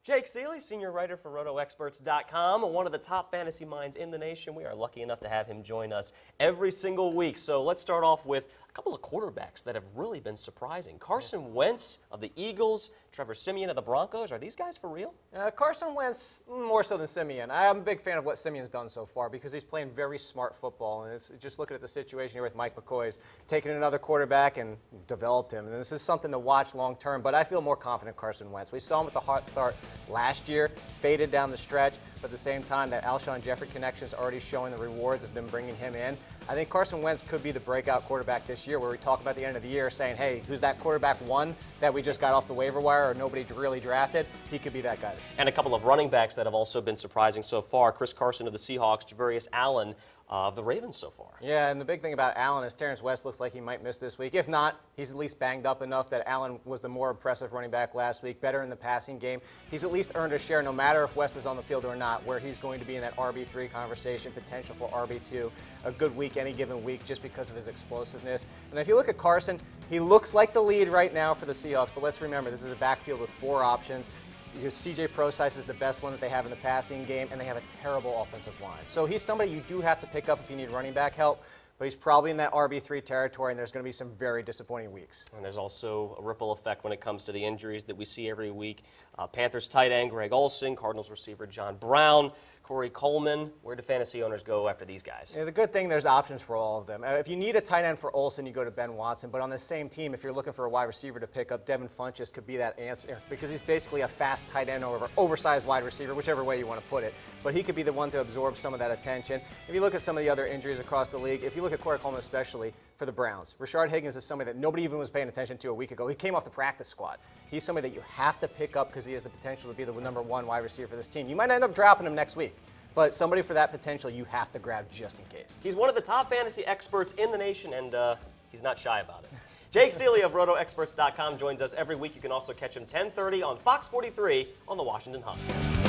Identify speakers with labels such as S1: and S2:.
S1: Jake Seeley, senior writer for RotoExperts.com, one of the top fantasy minds in the nation. We are lucky enough to have him join us every single week. So let's start off with a couple of quarterbacks that have really been surprising. Carson Wentz of the Eagles, Trevor Siemian of the Broncos. Are these guys for real?
S2: Carson Wentz, more so than Siemian. I'm a big fan of what Siemian's done so far because he's playing very smart football. And it's just looking at the situation here with Mike McCoy's taking another quarterback and developed him. And this is something to watch long term, but I feel more confident in Carson Wentz. We saw him with the hot start last year, faded down the stretch, but at the same time, that Alshon Jeffrey connection is already showing the rewards of them bringing him in. I think Carson Wentz could be the breakout quarterback this year, where we talk about the end of the year saying, hey, who's that quarterback one that we just got off the waiver wire or nobody really drafted? He could be that guy.
S1: And a couple of running backs that have also been surprising so far. Chris Carson of the Seahawks, Javarius Allen of the Ravens so far.
S2: Yeah, and the big thing about Allen is Terrence West looks like he might miss this week. If not, he's at least banged up enough that Allen was the more impressive running back last week, better in the passing game. He's at least earned a share, no matter if West is on the field or not, where he's going to be in that RB3 conversation, potential for RB2, a good week any given week just because of his explosiveness. And if you look at Carson, he looks like the lead right now for the Seahawks, but let's remember, this is a backfield with 4 options. C.J. Prosise is the best one that they have in the passing game, and they have a terrible offensive line. So he's somebody you do have to pick up if you need running back help, but he's probably in that RB3 territory, and there's going to be some very disappointing weeks.
S1: And there's also a ripple effect when it comes to the injuries that we see every week. Panthers tight end Greg Olsen, Cardinals receiver John Brown, Corey Coleman. Where do fantasy owners go after these guys?
S2: Yeah, the good thing, there's options for all of them. If you need a tight end for Olsen, you go to Ben Watson. But on the same team, if you're looking for a wide receiver to pick up, Devin Funchess could be that answer because he's basically a fast tight end or oversized wide receiver, whichever way you want to put it. But he could be the one to absorb some of that attention. If you look at some of the other injuries across the league, if you look at Corey Coleman especially for the Browns, Rashard Higgins is somebody that nobody even was paying attention to a week ago. He came off the practice squad. He's somebody that you have to pick up because he has the potential to be the #1 wide receiver for this team. You might end up dropping him next week, but somebody for that potential you have to grab just in case.
S1: He's one of the top fantasy experts in the nation, and he's not shy about it. Jake Seeley of RotoExperts.com joins us every week. You can also catch him 10:30 on Fox 43 on the Washington Hub.